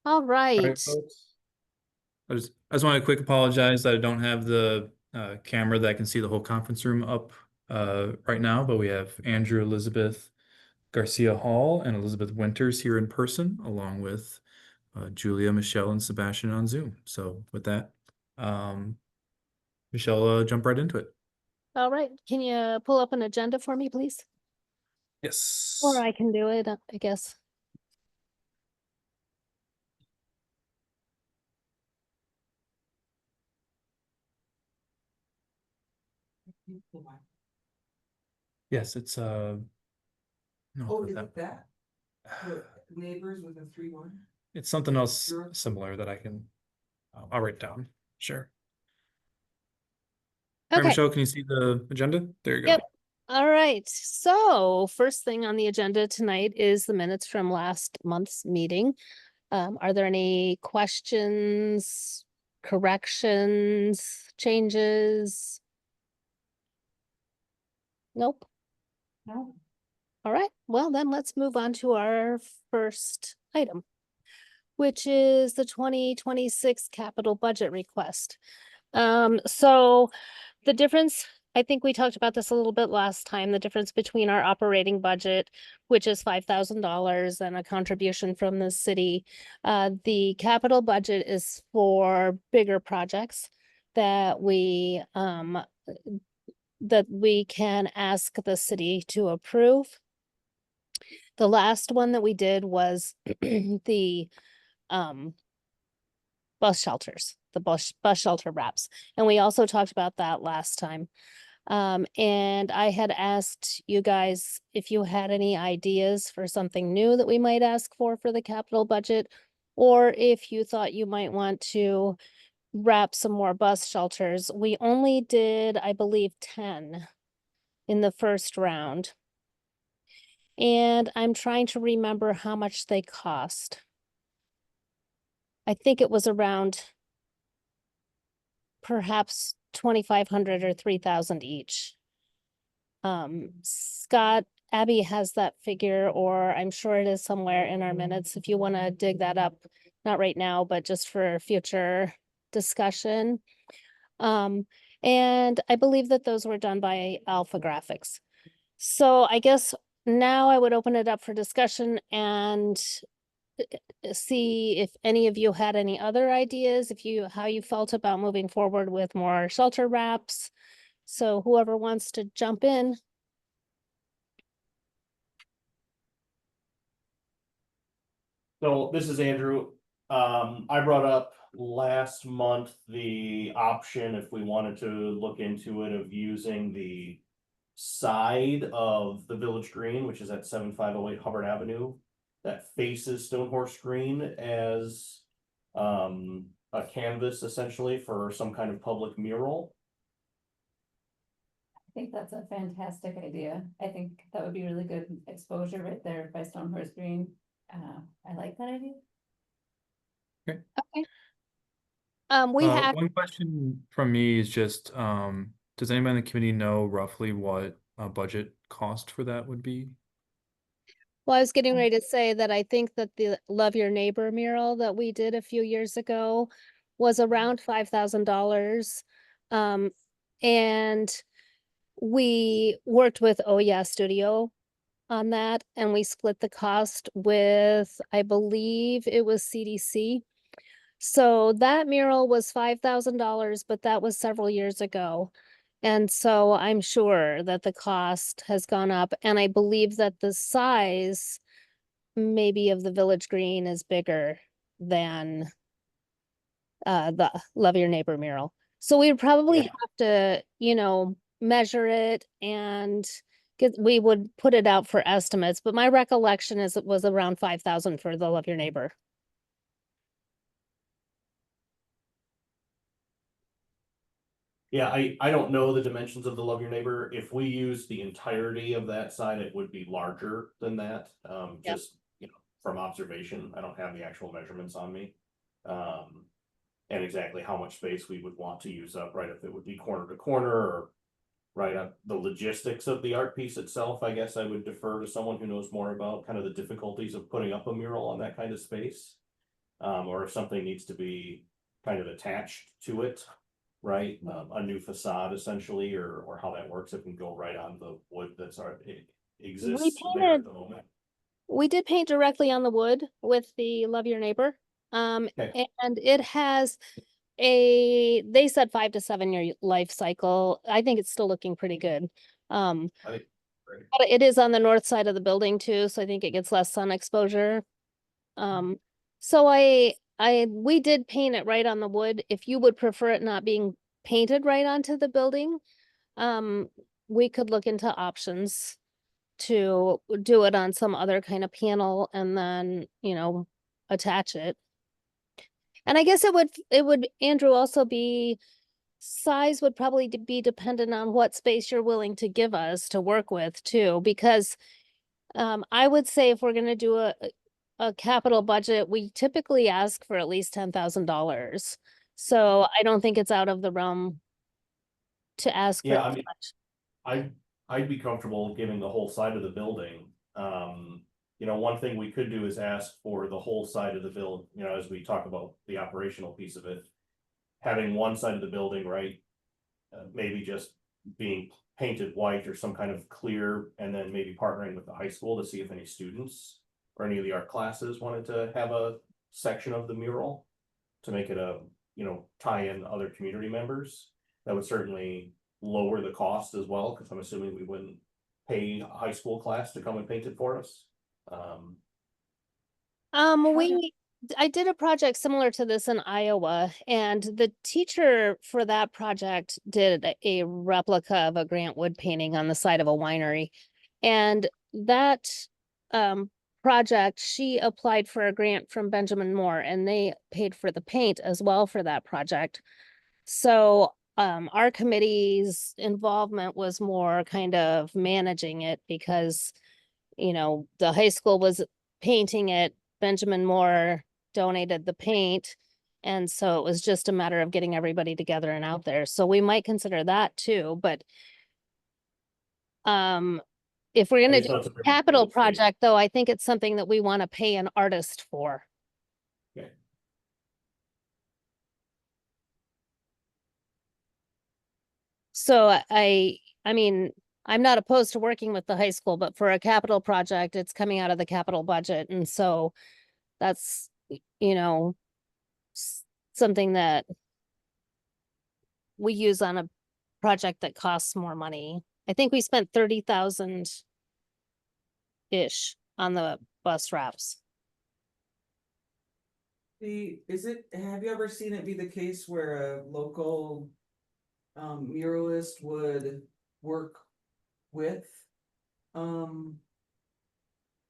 All All right, right. folks. I just want to quick apologize that I don't have the camera that can see the whole conference room up right now, but we have Andrew Elizabeth Garcia Hall and Elizabeth Winters here in person, along with Julia, Michelle, and Sebastian on Zoom. So with that, um, Michelle, jump right into it. All right. Can you pull up an agenda for me, please? Or Yes. I can do it, I guess. Yes, it's no, Oh, put is that. it that? The neighbors with a 3-1? It's something else Sure. similar that I can. I'll write down. Sure. All right, Okay. Michelle, can you see the agenda? There you go. Yep. All right. So first thing on the agenda tonight is the minutes from last month's meeting. Are there any questions, corrections, changes? Nope. No. All right. Well, then let's move on to our first item, which is the 2026 capital budget request. So the difference, I think we talked about this a little bit last time, the difference between our operating budget, which is $5,000 and a contribution from the city. The capital budget is for bigger projects that we can ask the city to approve. The last one that we did was the um bus shelters, the bus shelter wraps. And we also talked about that last time. And I had asked you guys if you had any ideas for something new that we might ask for the capital budget, or if you thought you might want to wrap some more bus shelters. We only did, I believe, 10 in the first round. And I'm trying to remember how much they cost. I think it was around perhaps 2,500 or 3,000 each. Scott, Abby has that figure, or I'm sure it is somewhere in our minutes if you want to dig that up, not right now, but just for future discussion. And I believe that those were done by Alpha Graphics. So I guess now I would open it up for discussion and see if any of you had any other ideas, how you felt about moving forward with more shelter wraps. So whoever wants to jump in. So this is Andrew. I brought up last month the option, if we wanted to look into it, of using the side of the Village Green, which is at 7508 Hubbard Avenue, that faces Stonehorse Green as a canvas essentially for some kind of public mural. I think that's a fantastic idea. I think that would be really good exposure right there by Stonehorse Green. I like that idea. Okay. We have, One question from me is just, does anybody in the committee know roughly what a budget cost for that would be? well, I was getting ready to say that I think that the Love Your Neighbor mural that we did a few years ago was around $5,000. And we worked with Oh Yeah Studio on that, and we split the cost with, I believe it was CDC. So that mural was $5,000, but that was several years ago. And so I'm sure that the cost has gone up, and I believe that the size maybe of the Village Green is bigger than the Love Your Neighbor mural. So we would probably have to, measure it and we would put it out for estimates, but my recollection is it was around 5,000 for the Love Your Neighbor. Yeah, I don't know the dimensions of the Love Your Neighbor. If we use the entirety of that side, it would be larger than that. Yep. Just, from observation, I don't have the actual measurements on me. And exactly how much space we would want to use up, right? If it would be corner to corner or right on the logistics of the art piece itself, I guess I would defer to someone who knows more about kind of the difficulties of putting up a mural on that kind of space. or if something needs to be kind of attached to it, right? A new facade essentially, or how that works, it can go right on the wood that's already exists there at painted- the moment. We did paint directly on the wood with the Love Your Neighbor. Okay. And it has they said 5 to 7 year life cycle. I think it's still looking pretty good. I think, great. But it is on the north side of the building too, so I think it gets less sun exposure. So we did paint it right on the wood. If you would prefer it not being painted right onto the building, we could look into options to do it on some other kind of panel and then, attach it. And I guess it would, Andrew, also be, size would probably be dependent on what space you're willing to give us to work with too, because I would say if we're gonna do a capital budget, we typically ask for at least $10,000. So I don't think it's out of the realm to ask for Yeah, I that mean, much. I'd be comfortable giving the whole side of the building. One thing we could do is ask for the whole side of the build, as we talk about the operational piece of it. Having one side of the building, right? Maybe just being painted white or some kind of clear, and then maybe partnering with the high school to see if any students or any of the art classes wanted to have a section of the mural to make it tie in other community members. That would certainly lower the cost as well, because I'm assuming we wouldn't pay a high school class to come and paint it for us. I did a project similar to this in Iowa, and the teacher for that project did a replica of a Grant Wood painting on the side of a winery. And that project, she applied for a grant from Benjamin Moore, and they paid for the paint as well for that project. So our committee's involvement was more kind of managing it because, the high school was painting it. Benjamin Moore donated the paint. And so it was just a matter of getting everybody together and out there. So we might consider that too, but if we're gonna just do know it's a a very capital big space. project, though, I think it's something that we want to pay an artist for. Okay. So I mean, I'm not opposed to working with the high school, but for a capital project, it's coming out of the capital budget. And so that's, something that we use on a project that costs more money. I think we spent 30,000-ish on the bus wraps. Have you ever seen it be the case where a local muralist would work with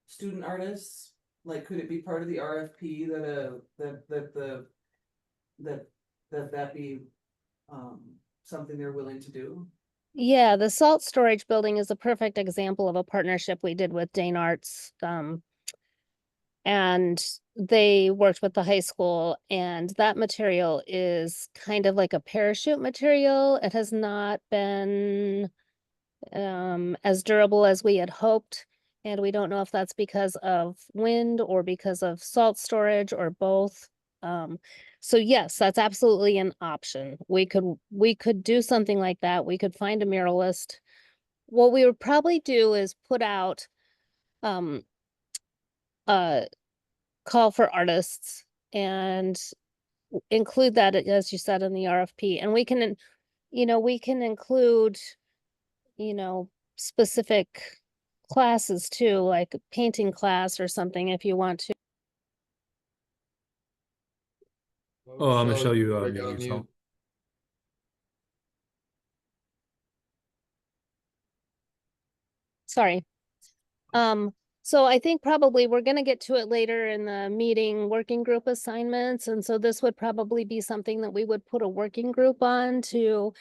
student artists? Like, could it be part of the RFP that be something they're willing to do? Yeah, the salt storage building is a perfect example of a partnership we did with Dane Arts. And they worked with the high school, and that material is kind of like a parachute material. It has not been as durable as we had hoped. And we don't know if that's because of wind or because of salt storage or both. So yes, that's absolutely an option. We could do something like that. We could find a muralist. What we would probably do is put out a call for artists and include that, as you said, in the RFP. And we can include, specific classes too, like a painting class or something if you want to. Oh, Michelle, you are muted on yourself. mute. Sorry. So I think probably we're gonna get to it later in the meeting, working group assignments. And so this would probably be something that we would put a working group on to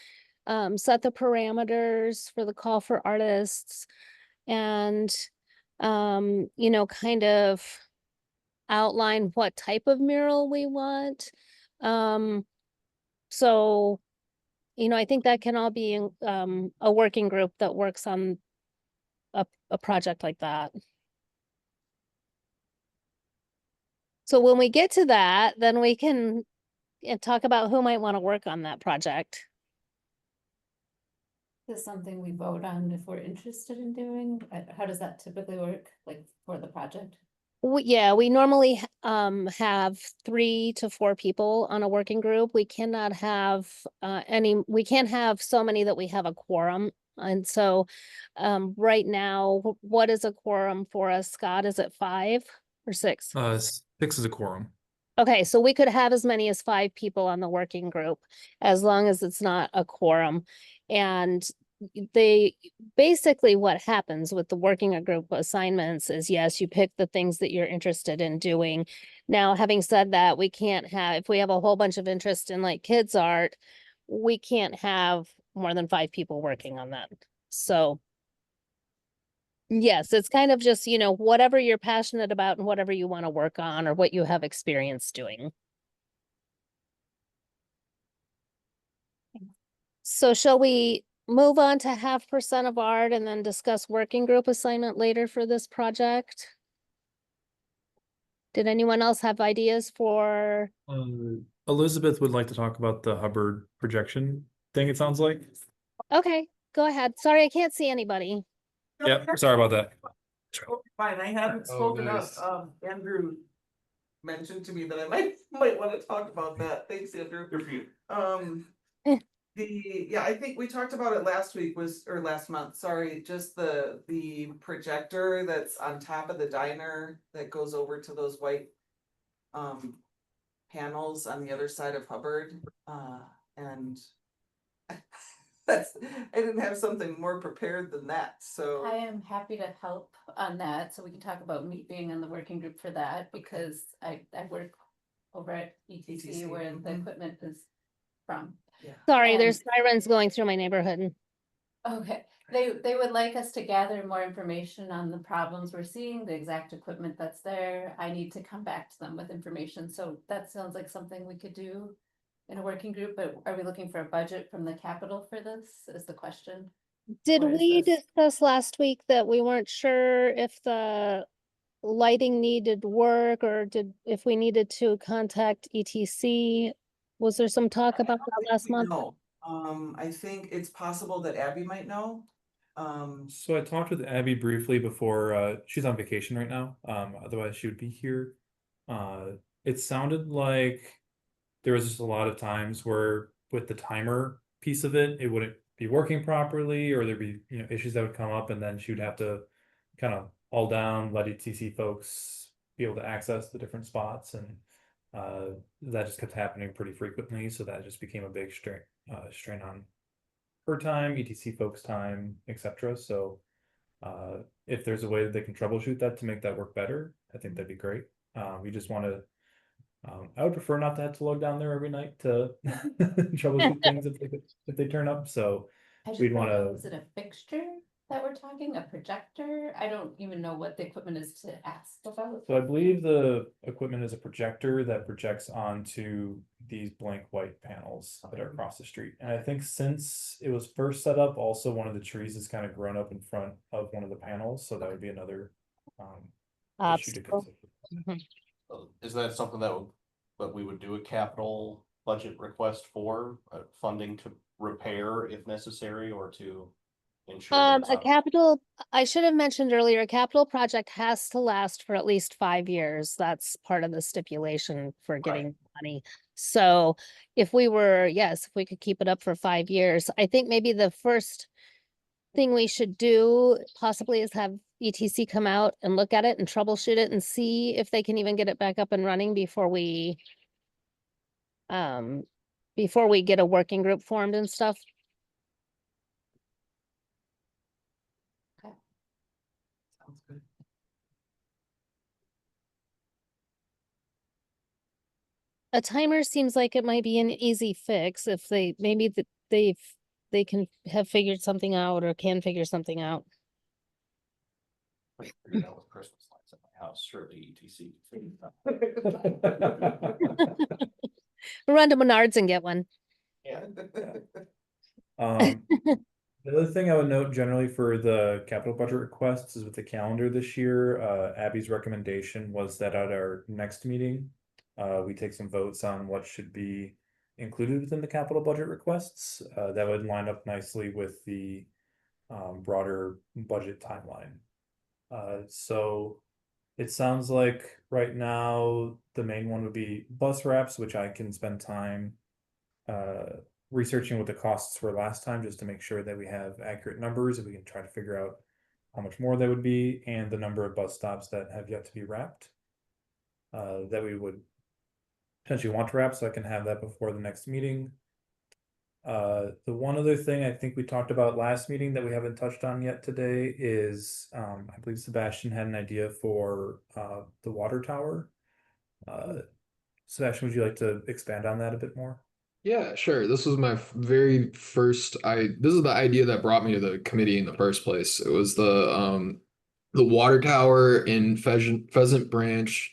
set the parameters for the call for artists and, kind of outline what type of mural we want. So, I think that can all be in a working group that works on a project like that. So when we get to that, then we can talk about who might want to work on that project. Is this something we vote on if we're interested in doing? How does that typically work, like for the project? Yeah, we normally have 3 to 4 people on a working group. We cannot have we can't have so many that we have a quorum. And so right now, what is a quorum for us, Scott? Is it 5 or 6? 6 is a quorum. Okay, so we could have as many as 5 people on the working group, as long as it's not a quorum. And they basically what happens with the working a group assignments is, yes, you pick the things that you're interested in doing. Now, having said that, we can't have, if we have a whole bunch of interest in like kids art, we can't have more than 5 people working on that. So yes, it's kind of just, whatever you're passionate about and whatever you want to work on or what you have experience doing. So shall we move on to 0.5% of art and then discuss working group assignment later for this project? Did anyone else have ideas for? Elizabeth would like to talk about the Hubbard projection thing, it sounds like. Okay, go ahead. Sorry, I can't see anybody. Yeah, sorry about that. Fine, I hadn't Oh, spoken up, nice. Andrew mentioned to me that I might wanna talk about that, thanks, Andrew. Good for you. I think we talked about it last week or last month, sorry, just the projector that's on top of the diner that goes over to those white panels on the other side of Hubbard, and I didn't have something more prepared than that, so. I am happy to help on that, so we can talk about me being in the working group for that, because I work over at ETC where the mhm. equipment is from. Sorry, And- there's sirens going through my neighborhood. Okay, they would like us to gather more information on the problems we're seeing, the exact equipment that's there. I need to come back to them with information, so that sounds like something we could do in a working group, but are we looking for a budget from the capital for this, is the question? Did Or is we this- discuss last week that we weren't sure if the lighting needed work or if we needed to contact ETC? Was there some talk about that last month? No, I think it's possible that Abby might know. So I talked with Abby briefly before, she's on vacation right now, otherwise she would be here. It sounded like there was just a lot of times where with the timer piece of it, it wouldn't be working properly, or there'd be, issues that would come up, and then she would have to kind of haul down, let ETC folks be able to access the different spots, and that just kept happening pretty frequently, so that just became a big strain on her time, ETC folks' time, etc. So if there's a way that they can troubleshoot that to make that work better, I think that'd be great. We just want to I would prefer not to have to log down there every night to troubleshoot things if they turn up. So I just we'd don't know, wanna- is it a fixture that we're talking, a projector? I don't even know what the equipment is to ask about. I believe the equipment is a projector that projects onto these blank white panels that are across the street. And I think since it was first set up, also one of the trees has kind of grown up in front of one of the panels, so that would be another issue to Obstacle. consider. Is that something that we would do a capital budget request for, funding to repair if necessary, or to ensure that it's not- I should have mentioned earlier, a capital project has to last for at least 5 years. That's part of the stipulation for getting money. So if we could keep it up for 5 years, I think maybe the first thing we should do possibly is have ETC come out and look at it and troubleshoot it and see if they can even get it back up and running before we get a working group formed and stuff. Sounds good. A timer seems like it might be an easy fix if they can have figured something out or can figure something out. I figured out with Christmas lights at my house, surely ETC. Run to Menards and get one. Yeah. The The other thing I would note generally for the capital budget requests is with the calendar this year, Abby's recommendation was that at our next meeting, we take some votes on what should be included within the capital budget requests. That would line up nicely with the broader budget timeline. So it sounds like right now the main one would be bus wraps, which I can spend time researching what the costs were last time just to make sure that we have accurate numbers and we can try to figure out how much more that would be and the number of bus stops that have yet to be wrapped that we would potentially want to wrap, so I can have that before the next meeting. The one other thing I think we talked about last meeting that we haven't touched on yet today is I believe Sebastian had an idea for the water tower. Sebastian, would you like to expand on that a bit more? Yeah, sure. This was my very first this is the idea that brought me to the committee in the first place. It was the water tower in Pheasant Branch,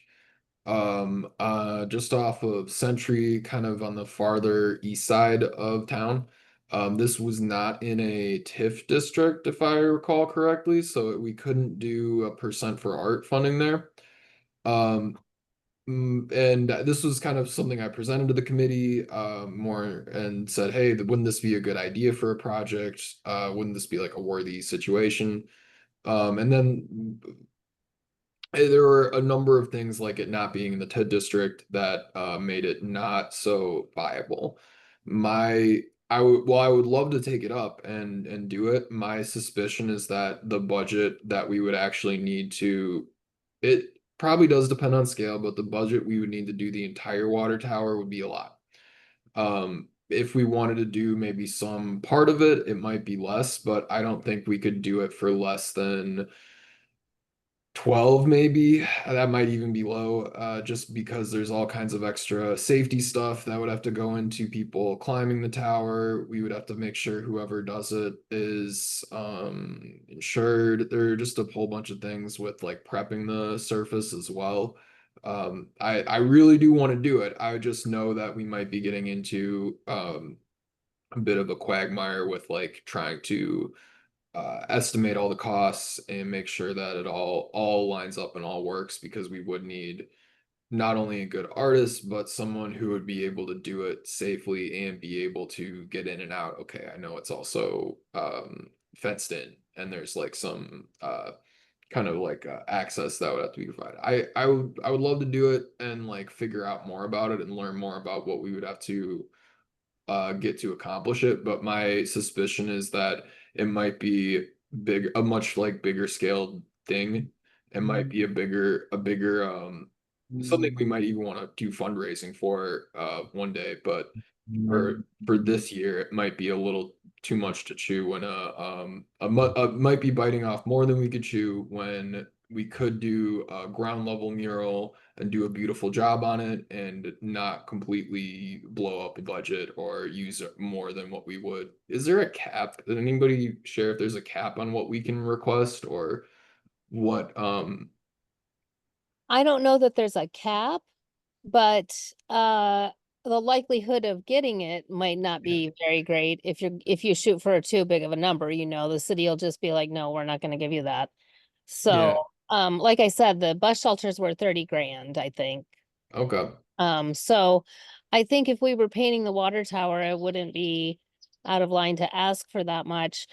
just off of Century, kind of on the farther east side of town. This was not in a TIF district, if I recall correctly, so we couldn't do a percent for art funding there. And this was kind of something I presented to the committee more and said, hey, wouldn't this be a good idea for a project? Wouldn't this be like a worthy situation? And then there were a number of things like it not being in the TED district that made it not so viable. I would love to take it up and do it. My suspicion is that the budget that we would actually need to, it probably does depend on scale, but the budget we would need to do the entire water tower would be a lot. If we wanted to do maybe some part of it, it might be less, but I don't think we could do it for less than 12 maybe. That might even be low, just because there's all kinds of extra safety stuff that would have to go into people climbing the tower. We would have to make sure whoever does it is insured. There are just a whole bunch of things with like prepping the surface as well. I really do want to do it. I just know that we might be getting into a bit of a quagmire with like trying to estimate all the costs and make sure that it all lines up and all works, because we would need not only a good artist but someone who would be able to do it safely and be able to get in and out. Okay, I know it's also fenced in and there's like some kind of like access that would have to be provided. I would love to do it and like figure out more about it and learn more about what we would have to get to accomplish it, but my suspicion is that it might be a much like bigger scaled thing. It might be a bigger something we might even want to do fundraising for one day, but for this year it might be a little too much to chew when might be biting off more than we could chew when we could do a ground level mural and do a beautiful job on it and not completely blow up a budget or use more than what we would. Is there a cap? Did anybody share if there's a cap on what we can request or what? I don't know that there's a cap, but the likelihood of getting it might not be very great if you shoot for too big of a number, the city will just be like, no, we're not gonna give you that. So like I said, the bus shelters were 30 grand, I think. Okay. So I think if we were painting the water tower, it wouldn't be out of line to ask for that much.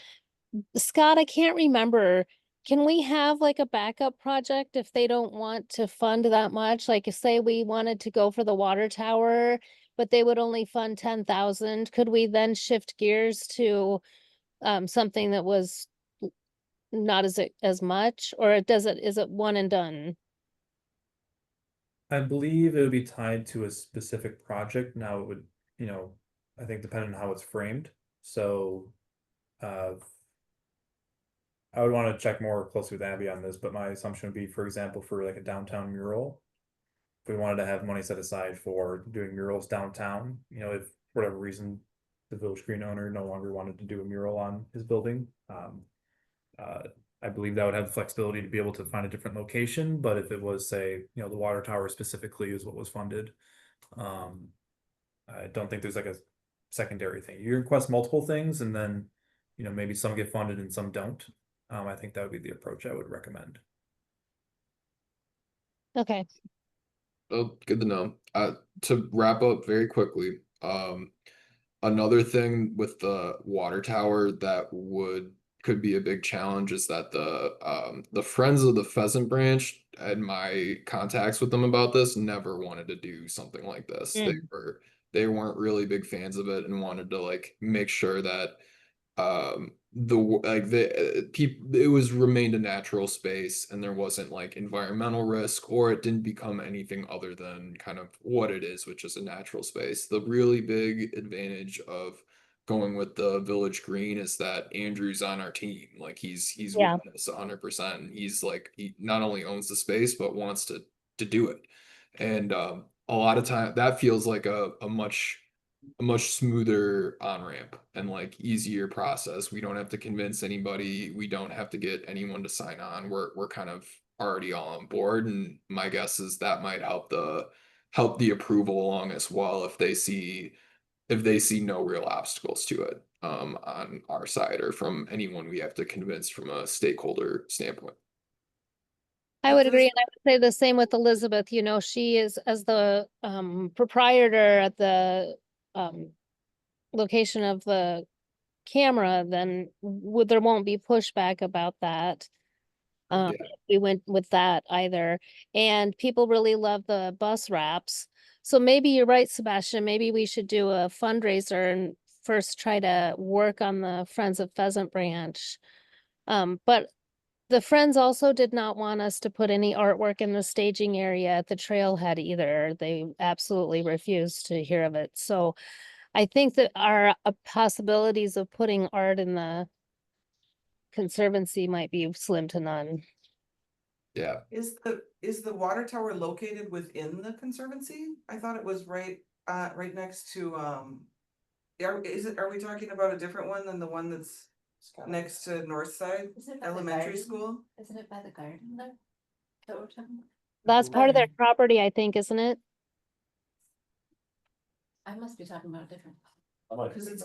Scott, I can't remember. Can we have like a backup project if they don't want to fund that much? Like say we wanted to go for the water tower, but they would only fund 10,000. Could we then shift gears to something that was not as much, or is it one and done? I believe it would be tied to a specific project. Now it would, I think depending on how it's framed. So I would want to check more closely with Abby on this, but my assumption would be, for example, for like a downtown mural, if we wanted to have money set aside for doing murals downtown, if for whatever reason the Village Green owner no longer wanted to do a mural on his building, I believe that would have the flexibility to be able to find a different location. But if it was, say, the water tower specifically is what was funded, I don't think there's like a secondary thing. You request multiple things and then you know, maybe some get funded and some don't. I think that would be the approach I would recommend. Okay, Oh, good to know. To wrap up very quickly, another thing with the water tower that could be a big challenge is that the Friends of the Pheasant Branch and my contacts with them about this never wanted to do something like this. Mm. They weren't really big fans of it and wanted to like make sure that it was remained a natural space and there wasn't like environmental risk, or it didn't become anything other than kind of what it is, which is a natural space. The really big advantage of going with the village green is that Andrew's on our team. Like he's Yeah. with us 100%. He's like, he not only owns the space but wants to do it. And a lot of time that feels like a much smoother on ramp and like easier process. We don't have to convince anybody. We don't have to get anyone to sign on. We're kind of already all on board. And my guess is that might help the approval along as well if they see no real obstacles to it on our side or from anyone we have to convince from a stakeholder standpoint. I would agree, and I would say the same with Elizabeth. You know, she is as the proprietor at the location of the camera, then there won't be pushback about that. Yeah. We went with that either. And people really love the bus wraps. So maybe you're right, Sebastian. Maybe we should do a fundraiser and first try to work on the Friends of Pheasant Branch. But the Friends also did not want us to put any artwork in the staging area at the trailhead either. They absolutely refused to hear of it. So I think that our possibilities of putting art in the conservancy might be slim to none. Yeah. Is the water tower located within the conservancy? I thought it was right next to, are we talking about a different one than the one that's next to North Side Is it by the Elementary garden? School? Isn't it by the garden there? Is that what we're talking about? That's part of their Okay. property, I think, isn't it? I must be talking about a different. Cause it's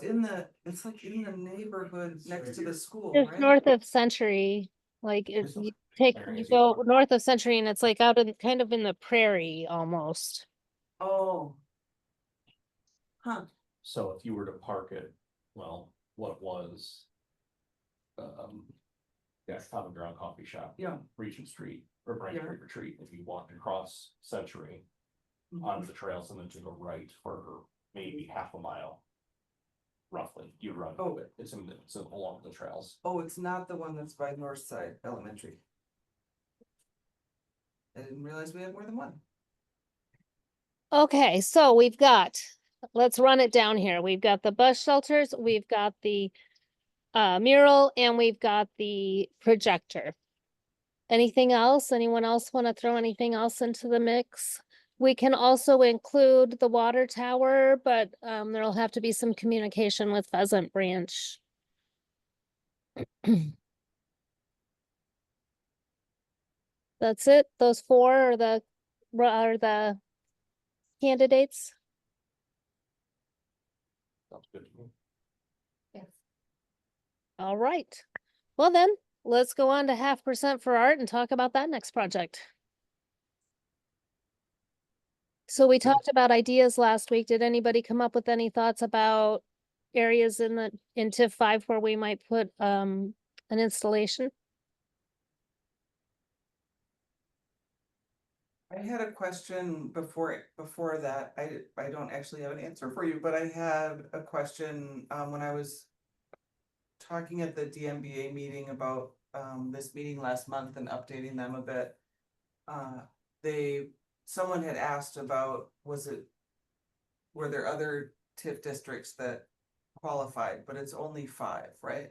like in the neighborhood next to the school, Just right? north of Century, like This one. you go north of Century and it's like out in kind of in the prairie almost. Oh. Huh, So if you were to park it, well, what was. Yeah, Common Ground Coffee Shop, yeah. Regent Street or Branch Yeah. Street Retreat, if you walked across Century onto the trails and then to the right for maybe half a mile. Roughly, you run Oh. it, it's along the trails. Oh, it's not the one that's by North Side Elementary. I didn't realize we had more than one. Okay, so we've got, let's run it down here. We've got the bus shelters, we've got the mural, and we've got the projector. Anything else? Anyone else want to throw anything else into the mix? We can also include the water tower, but there'll have to be some communication with Pheasant Branch. That's it? Those four are the candidates? Sounds good to me. Yes. All right. Well then, let's go on to 0.5% for art and talk about that next project. So we talked about ideas last week. Did anybody come up with any thoughts about areas in TIF 5 where we might put an installation? I had a question before that. I don't actually have an answer for you, but I had a question when I was talking at the DMBA meeting about this meeting last month and updating them a bit. Someone had asked about, were there other TIF districts that qualified, but it's only 5, right?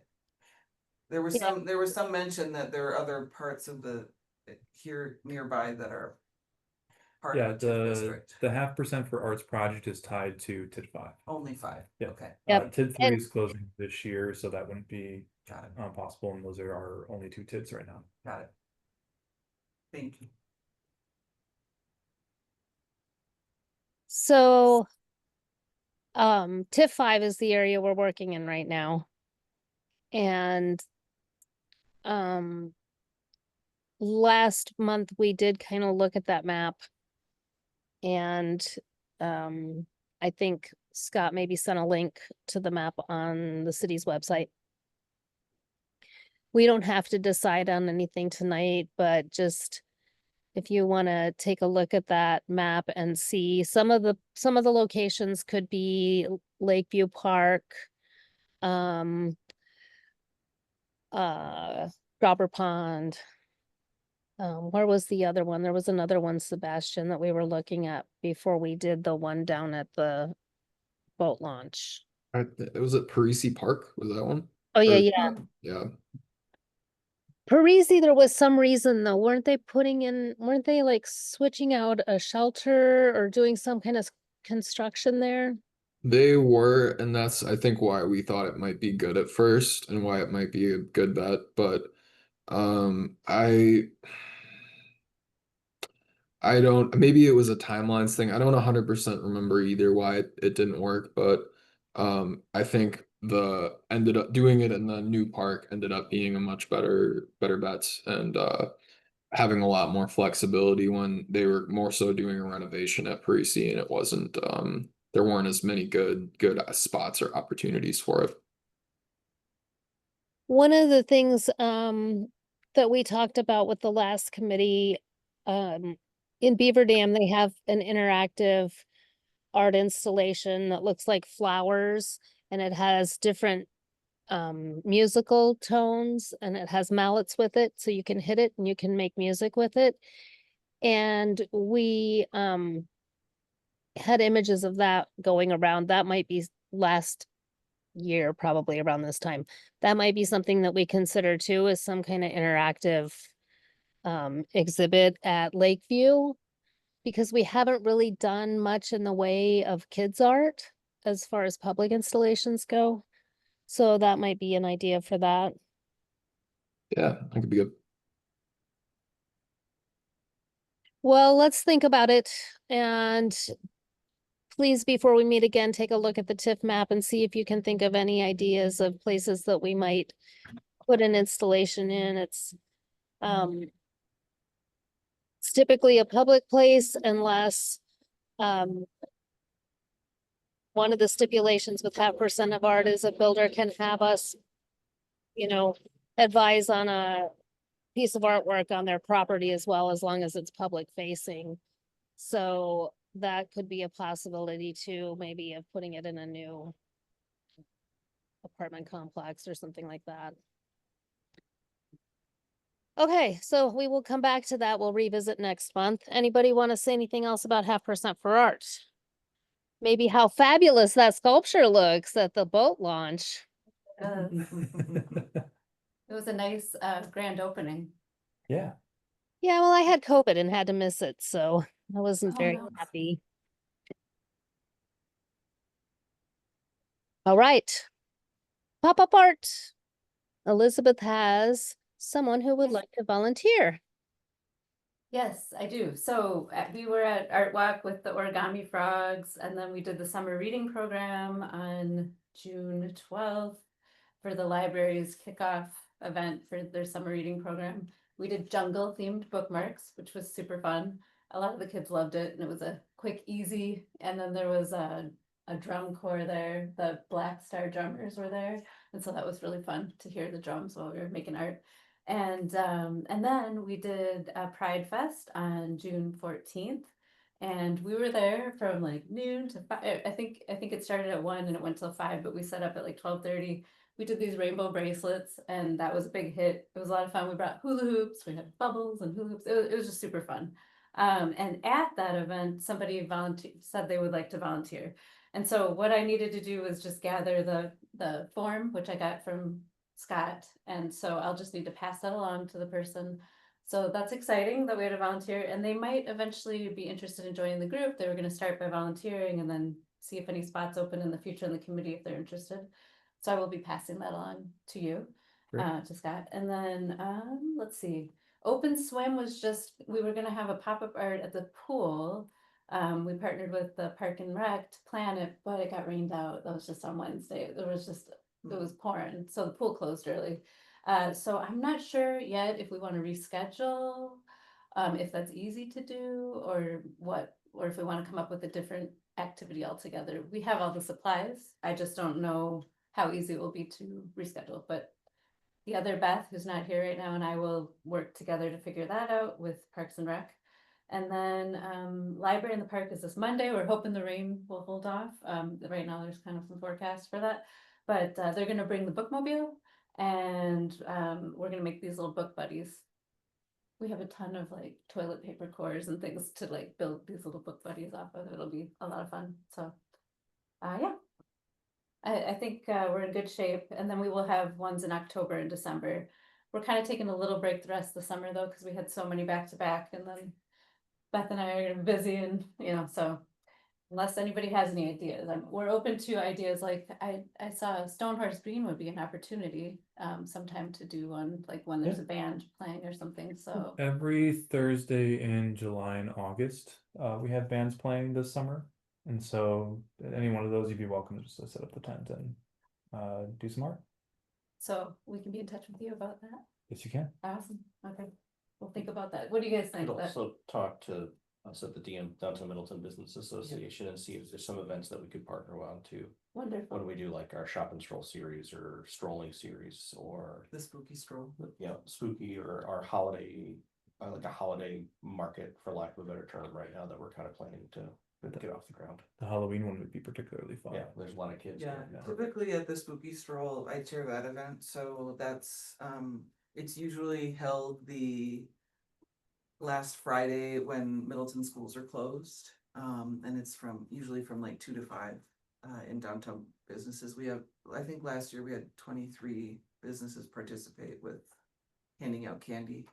There was Yeah. some mention that there are other parts of the here nearby that are part Yeah, of the TIF district. the 0.5% for arts project is tied to TID 5. Only 5. Yeah. Okay, Yep. TID 3 And- is closing this year, so that wouldn't be got it. possible, and those are our only 2 TIDs right now. Got it. Thank you. So TIF 5 is the area we're working in right now. And um last month we did kind of look at that map. And I think Scott maybe sent a link to the map on the city's website. We don't have to decide on anything tonight, but just if you want to take a look at that map and see some of the locations could be Lakeview Park, um, Dropper Pond. Where was the other one? There was another one, Sebastian, that we were looking at before we did the one down at the boat launch. Was it Parisi Park? Was that one? Oh, yeah, Or- yeah. Yeah. Parisi, there was some reason though, weren't they like switching out a shelter or doing some kind of construction there? They were, and that's I think why we thought it might be good at first and why it might be a good bet. But I don't, maybe it was a timelines thing. I don't 100% remember either why it didn't work, but I think the ended up doing it in the new park ended up being a much better bet, and having a lot more flexibility when they were more so doing a renovation at Parisi, and it wasn't there weren't as many good spots or opportunities for it. One of the things that we talked about with the last committee, in Beaver Dam, they have an interactive art installation that looks like flowers, and it has different musical tones, and it has mallets with it, so you can hit it and you can make music with it. And we had images of that going around. That might be last year, probably around this time. That might be something that we consider too, as some kind of interactive exhibit at Lakeview, because we haven't really done much in the way of kids art as far as public installations go. So that might be an idea for that. Yeah, that could be good. Well, let's think about it, and please, before we meet again, take a look at the TIF map and see if you can think of any ideas of places that we might put an installation in. It's typically a public place unless one of the stipulations with 50% of art is a builder can have us, advise on a piece of artwork on their property as well, as long as it's public facing. So that could be a possibility too, maybe of putting it in a new apartment complex or something like that. Okay, so we will come back to that. We'll revisit next month. Anybody want to say anything else about 50% for art? Maybe how fabulous that sculpture looks at the boat launch. It was a nice grand opening. Yeah. Yeah, well, I had COVID and had to miss it, so I wasn't Oh, very no. happy. All right. Pop-up art. Elizabeth has someone who would like to volunteer. Yes, I do. So we were at Art Walk with the origami frogs, and then we did the summer reading program on June 12th for the library's kickoff event for their summer reading program. We did jungle themed bookmarks, which was super fun. A lot of the kids loved it, and it was a quick, easy. And then there was a drum corps there. The Black Star drummers were there, and so that was really fun to hear the drums while we were making art. And then we did a Pride Fest on June 14th. And we were there from like noon to 5. I think it started at 1 and it went till 5, but we set up at like 12:30. We did these rainbow bracelets, and that was a big hit. It was a lot of fun. We brought hula hoops. We had bubbles and hula hoops. It was just super fun. And at that event, somebody said they would like to volunteer. And so what I needed to do was just gather the form, which I got from Scott. And so I'll just need to pass that along to the person. So that's exciting that we had a volunteer, and they might eventually be interested in joining the group. They were going to start by volunteering and then see if any spots open in the future in the committee if they're interested. So I will be passing that along to you, to Scott. And then let's see. Open Swim was we were going to have a pop-up art at the pool. We partnered with the Park and Rec to plan it, but it got rained out. That was just on Wednesday. There was just it was pouring, so the pool closed early. So I'm not sure yet if we want to reschedule, if that's easy to do or what, or if we want to come up with a different activity altogether. We have all the supplies. I just don't know how easy it will be to reschedule, but the other Beth, who's not here right now, and I will work together to figure that out with Parks and Rec. And then library in the park is this Monday. We're hoping the rain will hold off. Right now there's kind of some forecast for that, but they're gonna bring the bookmobile, and we're gonna make these little book buddies. We have a ton of like toilet paper cores and things to like build these little book buddies off of. It'll be a lot of fun. So, yeah. I think we're in good shape, and then we will have ones in October and December. We're kind of taking a little break the rest of the summer though, because we had so many back to back, and then Beth and I are gonna be busy, and so unless anybody has any ideas, we're open to ideas. Like I saw Stonehorse Green would be an opportunity sometime to do one, like when there's Yeah. a band playing or something. So Every Thursday in July and August, we have bands playing this summer. And so at any one of those, you'd be welcome just to set up the tent and do some art. so we can be in touch with you about that. Yes, you can. Awesome. Okay, we'll think about that. What do you guys think? Could That- also talk to us at the Downtown Middleton Business Association and see if there's some events that we could partner on too. When Wonderful. we do like our shop and stroll series or strolling series or, The spooky stroll. spooky or our holiday, like a holiday market, for lack of a better term, right now that we're kind of planning to get off the ground. The Halloween one would be particularly fun. Yeah, there's a lot of kids. Yeah, there. typically at the spooky stroll, I chair that event, so that's, it's usually held the last Friday when Middleton schools are closed. And it's usually from like 2 to 5, in downtown businesses. We have, I think last year we had 23 businesses participate with handing out candy,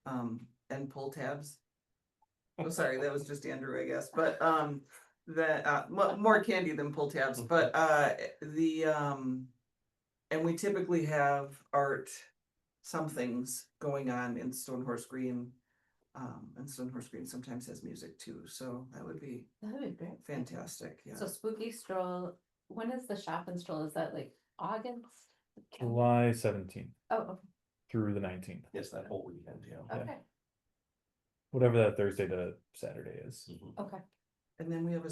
and pull tabs. Oh, sorry, that was just Andrew, I guess, but, more candy than pull tabs, but, and we typically have art, some things going on in Stonehorse Green. And Stonehorse Green sometimes has music too, so that would be That would be great. fantastic, yeah. So spooky stroll, when is the shop and stroll? Is that like August? July 17th Oh, through the 19th. Yes, that whole weekend, yeah. okay, Whatever that Thursday to Saturday is. Mhm. okay. And then we have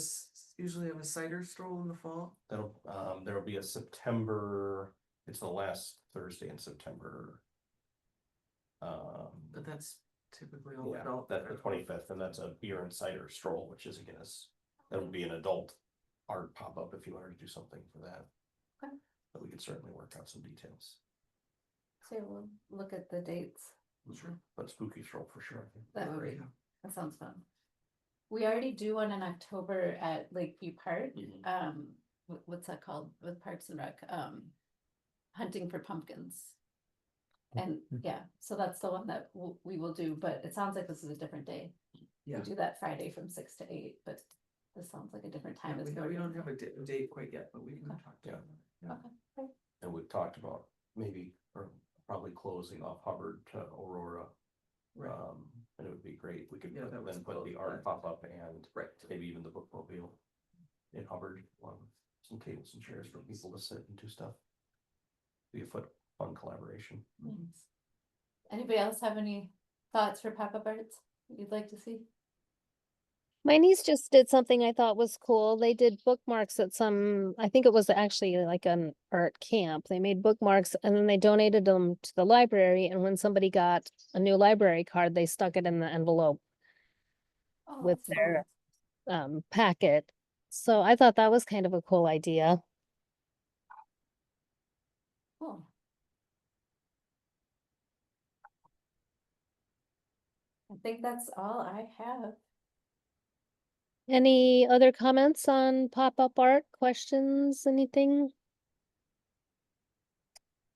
usually have a cider stroll in the fall. There'll be a September, it's the last Thursday in September. But that's typically all Yeah, adult. that's the 25th, and that's a beer and cider stroll, which is again, that would be an adult art pop-up if you wanted to do something for that. Okay. But we could certainly work out some details. So we'll look at the dates. Sure. But spooky stroll for sure. That would be, Yeah. that sounds fun. We already do one in October at Lakeview Park. Mhm. What's that called with Parks and Rec? Hunting for pumpkins. Oh, And yeah, so that's the one that we will do, but it sounds like this is a different day. Yeah. We do that Friday from 6 to 8, but this sounds like a different time. Yeah, as we don't have a date quite yet, but we can Okay. talk to them. Yeah. Okay. And we've talked about maybe, or probably closing off Hubbard to Aurora. Right. And it would be great, we could Yeah, that was then put the close, art but- pop-up and Right. maybe even the bookmobile in Hubbard, some tables and chairs for people to sit and do stuff. Be a fun collaboration. Nice. Anybody else have any thoughts for pop-up arts you'd like to see? My niece just did something I thought was cool. They did bookmarks at I think it was actually like an art camp. They made bookmarks and then they donated them to the library. And when somebody got a new library card, they stuck it in the envelope Oh, with that's their packet. So I thought that was kind of a cool idea. cool. I think that's all I have. Any other comments on pop-up art, questions, anything?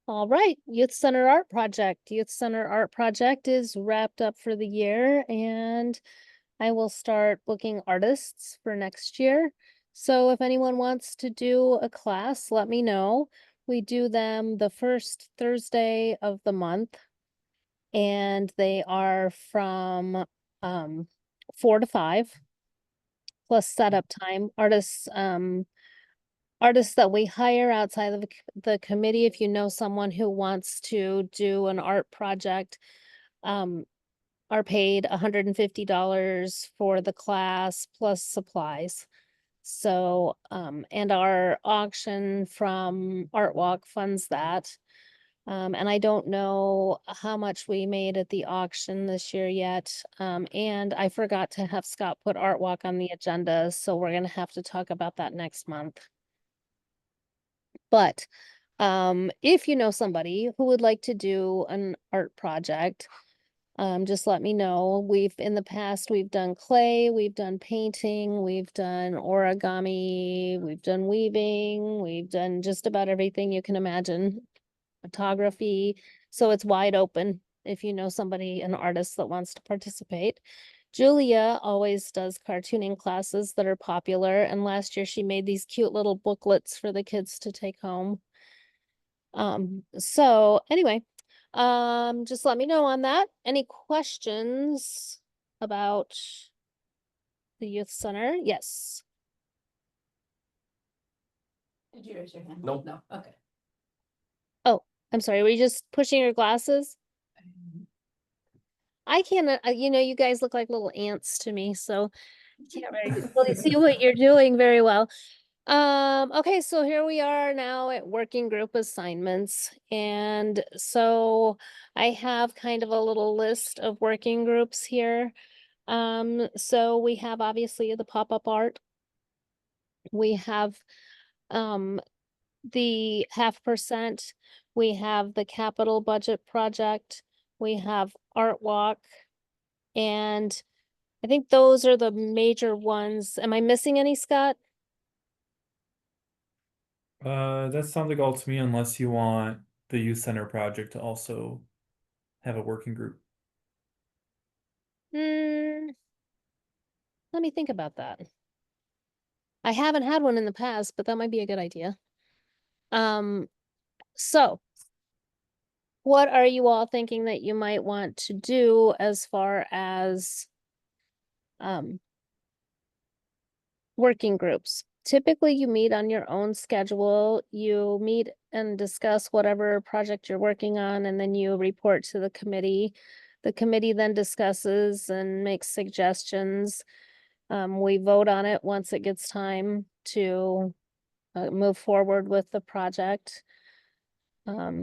All right, Youth Center Art Project. Youth Center Art Project is wrapped up for the year and I will start booking artists for next year. So if anyone wants to do a class, let me know. We do them the first Thursday of the month. And they are from 4 to 5 plus setup time. Artists artists that we hire outside of the committee, if you know someone who wants to do an art project, are paid $150 for the class plus supplies. So, and our auction from Art Walk funds that. And I don't know how much we made at the auction this year yet. And I forgot to have Scott put Art Walk on the agenda, so we're gonna have to talk about that next month. But, if you know somebody who would like to do an art project, just let me know. In the past, we've done clay, we've done painting, we've done origami, we've done weaving, we've done just about everything you can imagine. Photography, so it's wide open if you know somebody, an artist that wants to participate. Julia always does cartooning classes that are popular, and last year she made these cute little booklets for the kids to take home. So anyway, just let me know on that. Any questions about the youth center? Yes. Did you raise your hand? Nope. No, okay. I'm sorry, were you just pushing your glasses? I can't, you guys look like little ants to me, so I can't really see what you're doing very well. Okay, so here we are now at working group assignments. And so I have kind of a little list of working groups here. So we have obviously the pop-up art. We have, the 0.5%. We have the capital budget project. We have Art Walk. And I think those are the major ones. Am I missing any, Scott? That sounds like all to me, unless you want the youth center project to also have a working group. Hmm. Let me think about that. I haven't had one in the past, but that might be a good idea. So what are you all thinking that you might want to do as far as working groups? Typically, you meet on your own schedule. You meet and discuss whatever project you're working on, and then you report to the committee. The committee then discusses and makes suggestions. We vote on it once it gets time to move forward with the project.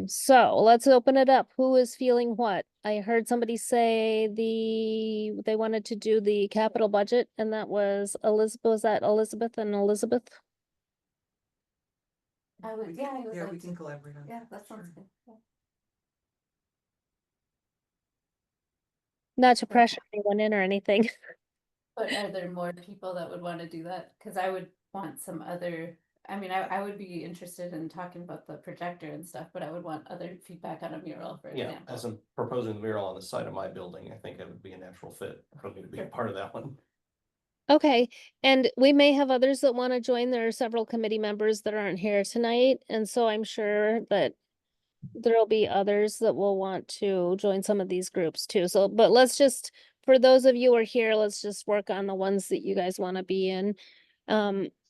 So let's open it up. Who is feeling what? I heard somebody say they wanted to do the capital budget, and that was Elizabeth. Was that Elizabeth and Elizabeth? I would, yeah, I would Yeah, we like can to, collaborate on that. yeah, that sounds Sure. good. Yeah. Not to pressure anyone in or anything. But are there more people that would want to do that? Cause I would want some other, I would be interested in talking about the projector and stuff, but I would want other feedback on a mural, for Yeah, example. as I'm proposing the mural on the side of my building, I think it would be a natural fit for me to be a part of that one. Okay, and we may have others that want to join. There are several committee members that aren't here tonight, and so I'm sure that there'll be others that will want to join some of these groups too. So, but let's just, for those of you who are here, let's just work on the ones that you guys want to be in.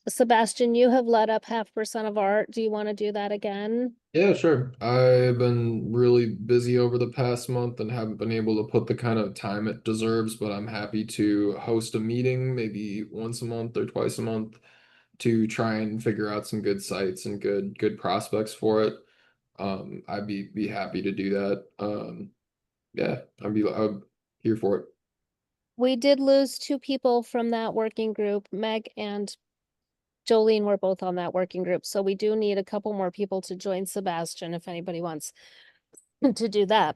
Sebastian, you have led up 0.5% of art. Do you want to do that again? Yeah, sure. I've been really busy over the past month and haven't been able to put the kind of time it deserves, but I'm happy to host a meeting maybe once a month or twice a month to try and figure out some good sites and good prospects for it. I'd be happy to do that. Yeah, I'm here for it. We did lose 2 people from that working group. Meg and Jolene were both on that working group, so we do need a couple more people to join Sebastian if anybody wants to do that.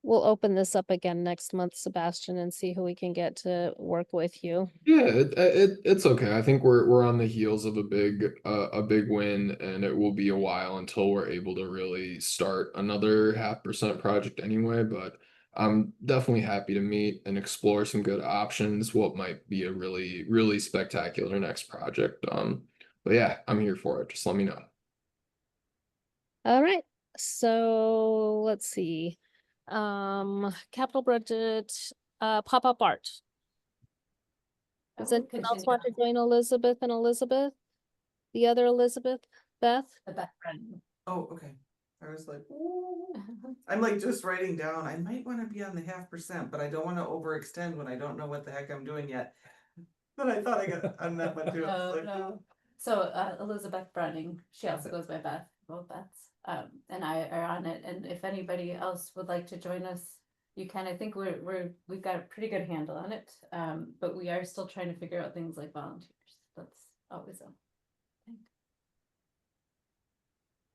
We'll open this up again next month, Sebastian, and see who we can get to work with you. Yeah, it's okay. I think we're on the heels of a big win, and it will be a while until we're able to really start another 0.5% project anyway. But I'm definitely happy to meet and explore some good options. What might be a really spectacular next project. But yeah, I'm here for it. Just let me know. All right, so let's see. Capital budget, pop-up art. Does will anyone else continue want to join Elizabeth and Elizabeth? The other Elizabeth, Beth? the best friend. Oh, okay. I was like, ooh. I'm like just writing down, I might wanna be on the 0.5%, but I don't wanna overextend when I don't know what the heck I'm doing yet. But I thought I got on that one too. I was No, like, no. So Elizabeth Browning, she also goes by Beth, both Beths, and I are on it. And if anybody else would like to join us, you can. I think we've got a pretty good handle on it. But we are still trying to figure out things like volunteers. That's always a thing.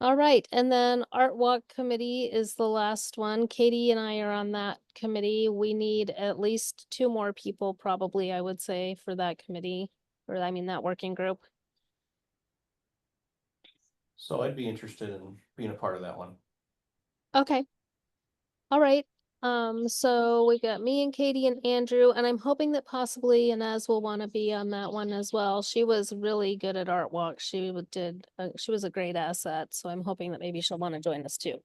All right, and then Art Walk Committee is the last one. Katie and I are on that committee. We need at least 2 more people probably, I would say, for that committee, or I mean, that working group. So I'd be interested in being a part of that one. Okay. All right. So we got me and Katie and Andrew, and I'm hoping that possibly Inez will want to be on that one as well. She was really good at Art Walk. She was a great asset, so I'm hoping that maybe she'll want to join us too.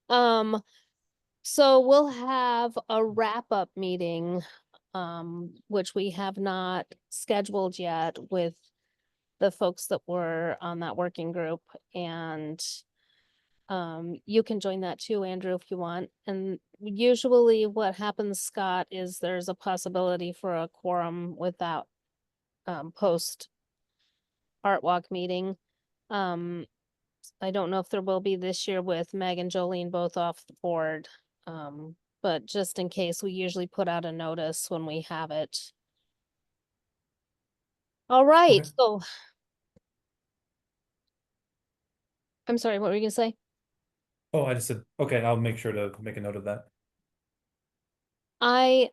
So we'll have a wrap-up meeting, which we have not scheduled yet with the folks that were on that working group, and you can join that too, Andrew, if you want. And usually what happens, Scott, is there's a possibility for a quorum with that post Art Walk meeting. I don't know if there will be this year with Meg and Jolene both off the board. But just in case, we usually put out a notice when we have it. All right, Okay. so I'm sorry, what were you gonna say? Oh, I just said, okay, I'll make sure to make a note of that. I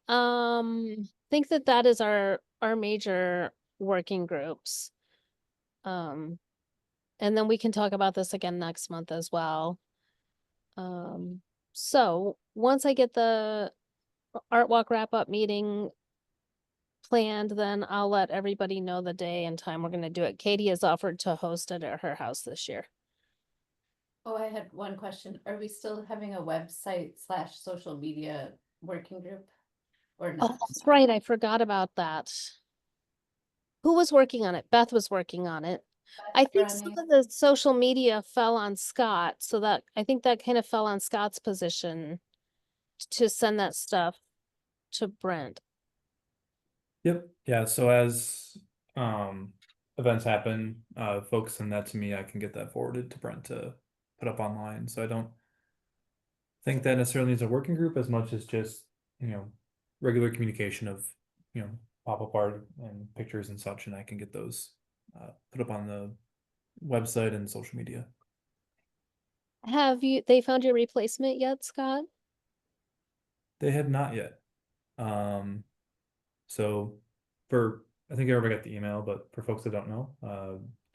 think that that is our major working groups. And then we can talk about this again next month as well. So once I get the Art Walk wrap-up meeting planned, then I'll let everybody know the day and time we're gonna do it. Katie has offered to host it at her house this year. Oh, I had one question. Are we still having a website / social media working group? Or Oh, not? that's right, I forgot about that. Who was working on it? Beth was working on it. I think some Browning. of the social media fell on Scott, so that, I think that kind of fell on Scott's position to send that stuff to Brent. Yep. Yeah. So as events happen, folks send that to me. I can get that forwarded to Brent to put up online. So I don't think that necessarily needs a working group as much as just, regular communication of, pop-up art and pictures and such, and I can get those put up on the website and social media. Have they found your replacement yet, Scott? They have not yet. So I think everybody got the email, but for folks that don't know,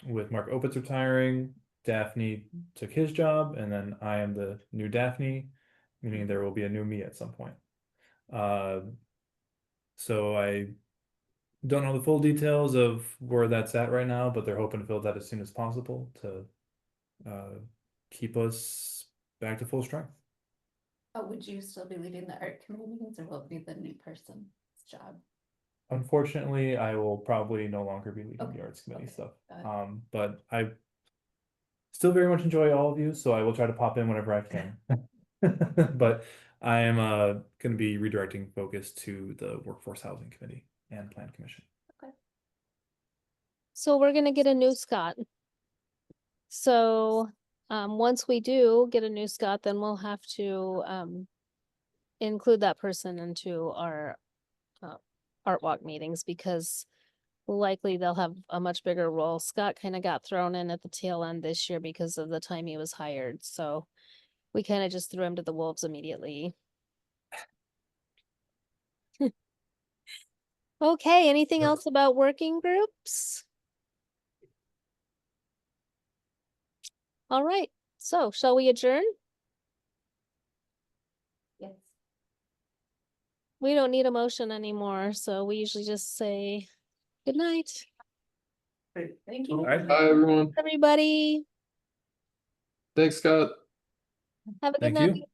with Mark Opitz retiring, Daphne took his job, and then I am the new Daphne, meaning there will be a new me at some point. So I don't know the full details of where that's at right now, but they're hoping to fill that as soon as possible to keep us back to full strength. Oh, would you still be leading the art committee meetings, or will it be the new person's job? Unfortunately, I will probably no longer be leading Okay, the arts committee okay, stuff. got it. But I still very much enjoy all of you, so I will try to pop in whenever I can. But I am going to be redirecting focus to the Workforce Housing Committee and Plan Commission. So we're gonna get a new Scott. So, once we do get a new Scott, then we'll have to, include that person into our, Art Walk meetings, because likely they'll have a much bigger role. Scott kind of got thrown in at the tail end this year because of the time he was hired, so we kind of just threw him to the wolves immediately. Okay, anything Yep. else about working groups? All right, so shall we adjourn? Yes. We don't need a motion anymore, so we usually just say good night, Thank you. All right. Bye, everyone. everybody. Thanks, Scott. Have a good Thank night. you.